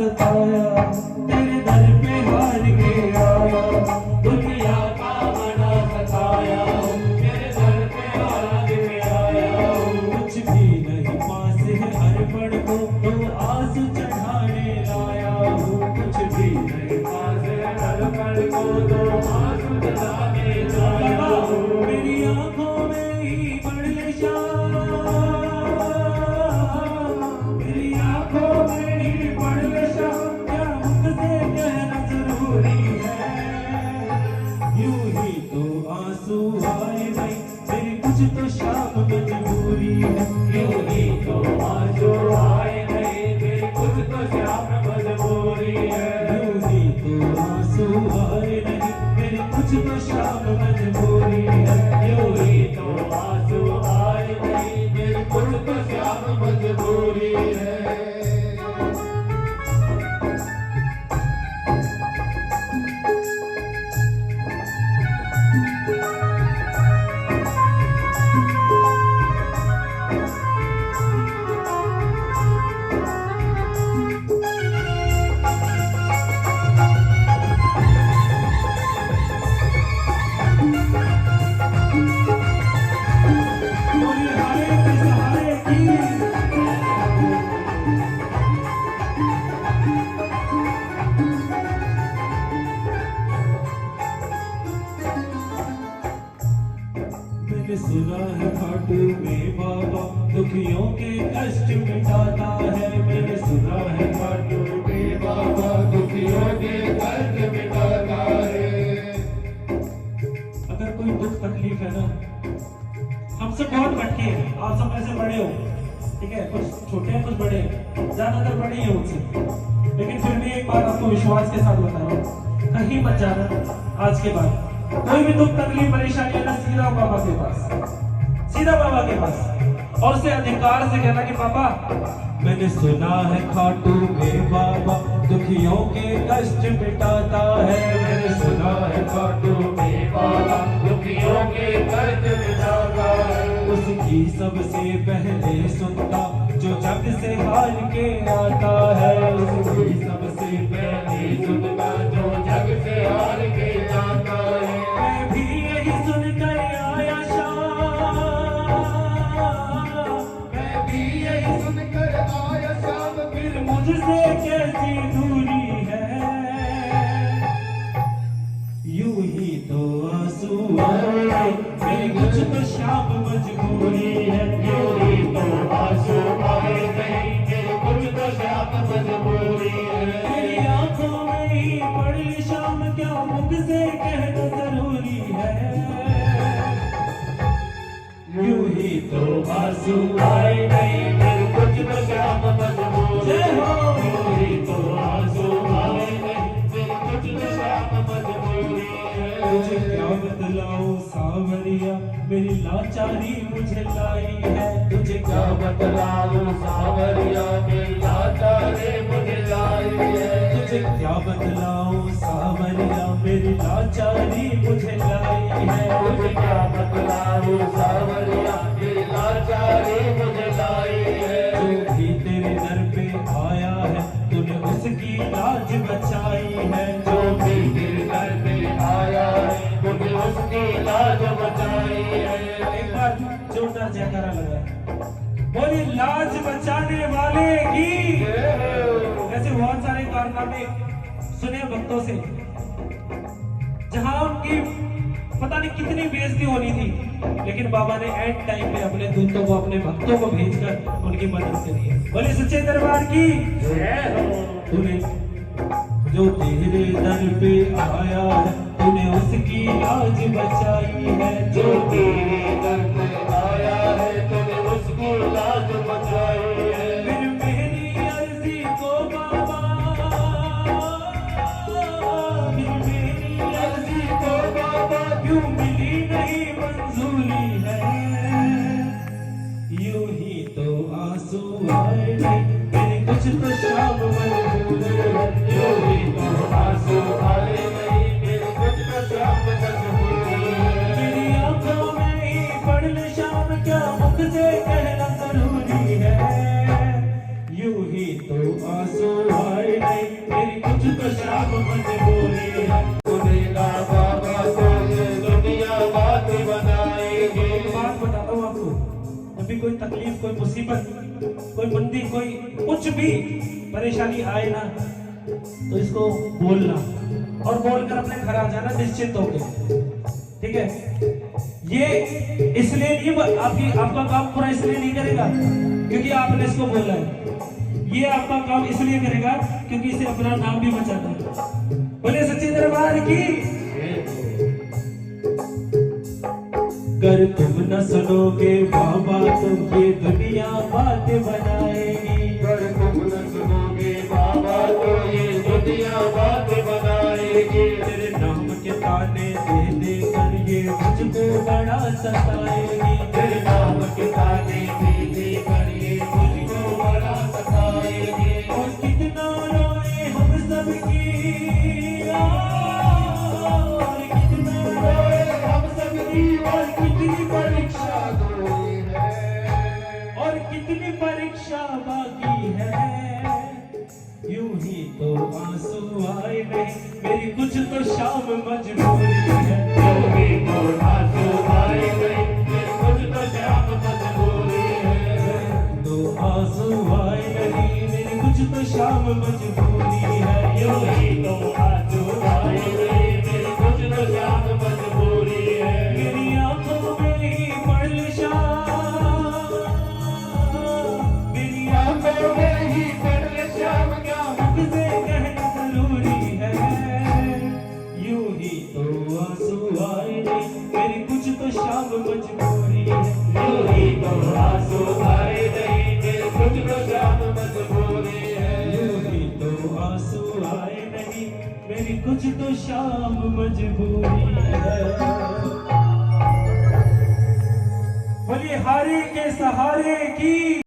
सताया, तेरे दर पे हार के आया। दुनिया का बड़ा सताया, तेरे दर पे हार के आया। कुछ भी नहीं पास है अर्पण को, तो आंसू चढ़ाने लाया हूँ। कुछ भी नहीं पास है अर्पण को, तो आंसू चढ़ाने लाया हूँ। मेरी आंखों में ही पड़ ले शाम, मेरी आंखों में ही पड़ ले शाम, क्या मुझसे कहना जरूरी है। यूं ही तो आंसू आए नहीं, मेरी कुछ तो शाम मजबूरी है। यूं ही तो आंसू आए नहीं, मेरी कुछ तो शाम मजबूरी है। यूं ही तो आंसू आए नहीं, मेरी कुछ तो शाम मजबूरी है। यूं ही तो आंसू आए नहीं, मेरी कुछ तो शाम मजबूरी है। मैंने सुना है खाटू में बाबा दुखियों के कष्ट मिटाता है। मैंने सुना है खाटू में बाबा दुखियों के कष्ट मिटाता है। अगर कोई दुख तकलीफ है ना, हमसे बहुत हटके हैं, आप सब ऐसे बड़े हो, ठीक है, कुछ छोटे हैं कुछ बड़े हैं, ज्यादातर बड़े ही हैं मुझसे, लेकिन फिर भी एक बात आपको विश्वास के साथ बता रहा हूँ, कहीं मत जाना आज के बाद। कोई भी दुख तकलीफ परेशानी है ना, सीधा बाबा के पास, सीधा बाबा के पास, और उसे अधिकार से कहना कि पापा मैंने सुना है खाटू में बाबा दुखियों के कष्ट मिटाता है। मैंने सुना है खाटू में बाबा दुखियों के कष्ट मिटाता है। उसकी सबसे पहले सुनता जो जग से हार के आता है। उसकी सबसे पहले सुनता जो जग से हार के आता है। मैं भी यही सुनकर आया शाम, मैं भी यही सुनकर आया शाम, फिर मुझसे कैसी दूरी है। यूं ही तो आंसू आए, मेरी कुछ तो शाम मजबूरी है। यूं ही तो आंसू आए नहीं, मेरी कुछ तो शाम मजबूरी है। मेरी आंखों में ही पड़ी शाम, क्या मुझसे कहना जरूरी है। यूं ही तो आंसू आए नहीं, मेरी कुछ तो शाम मजबूरी है। यूं ही तो आंसू आए नहीं, मेरी कुछ तो शाम मजबूरी है। तुझे क्या बतलाऊं सावरिया, मेरी लाचारी मुझे लाई है। तुझे क्या बतलाऊं सावरिया, मेरी लाचारी मुझे लाई है। तुझे क्या बतलाऊं सावरिया, मेरी लाचारी मुझे लाई है। तुझे क्या बतलाऊं सावरिया, मेरी लाचारी मुझे लाई है। जो भी तेरे दर पे आया है, तूने उसकी लाज बचाई है। जो भी तेरे दर पे आया है, तूने उसकी लाज बचाई है। एक बार जोरदार जयकारा लगा, बोली लाज बचाने वाले की। ऐसे बहुत सारे कारनामे सुने भक्तों से, जहां उनकी पता नहीं कितनी बेइज्जती होनी थी, लेकिन बाबा ने एंड टाइम पे अपने दूतों को, अपने भक्तों को भेजकर उनकी मदद करी है। बोले सच्चे दरबार की तूने जो तेरे दर पे आया है, तूने उसकी लाज बचाई है। जो तेरे दर पे आया है, तूने उसकी लाज बचाई है। फिर मेरी अर्जी को बाबा, फिर मेरी अर्जी को बाबा क्यों मिली नहीं मंजूरी है। यूं ही तो आंसू आए नहीं, मेरी कुछ तो शाम मजबूरी है। यूं ही तो आंसू आए नहीं, मेरी कुछ तो शाम मजबूरी है। मेरी आंखों में ही पड़ ले शाम, क्या मुझसे कहना जरूरी है। तो शाम मजबूरी है। खुदेगा बाबा तो ये दुनिया बात बनाएगी। बात बताता हूँ आपको, जब भी कोई तकलीफ, कोई मुसीबत, कोई मंदी, कोई कुछ भी परेशानी आए ना, तो इसको बोलना और बोलकर अपने घर आ जाना निश्चित होके, ठीक है। ये इसलिए नहीं, आपका काम पूरा इसलिए नहीं करेगा क्योंकि आपने इसको बोला है। ये आपका काम इसलिए करेगा क्योंकि इसे अपना नाम भी बचाना है। बोले सच्चे दरबार की। अगर तुम न सुनोगे बाबा तो ये दुनिया बात बनाएगी। अगर तुम न सुनोगे बाबा तो ये दुनिया बात बनाएगी। तेरे नाम के ताने दे दे कर ये मुझको बड़ा सताएगी। तेरे नाम के ताने दे दे कर ये मुझको बड़ा सताएगी। और कितना रोए हम सब की, और कितना रोए हम सब की और कितनी परीक्षा दूरी है। और कितनी परीक्षा बाकी है। यूं ही तो आंसू आए नहीं, मेरी कुछ तो शाम मजबूरी है। यूं ही तो आंसू आए नहीं, मेरी कुछ तो शाम मजबूरी है। तो आंसू आए नहीं, मेरी कुछ तो शाम मजबूरी है। यूं ही तो आंसू आए नहीं, मेरी कुछ तो शाम मजबूरी है। मेरी आंखों में ही पड़ल शाम, मेरी आंखों में ही पड़ल शाम क्या तुझसे कहना जरूरी है। यूं ही तो आंसू आए नहीं, मेरी कुछ तो शाम मजबूरी है। यूं ही तो आंसू आए नहीं, मेरी कुछ तो शाम मजबूरी है। यूं ही तो आंसू आए नहीं, मेरी कुछ तो शाम मजबूरी है। बोलिए हारे के सहारे की।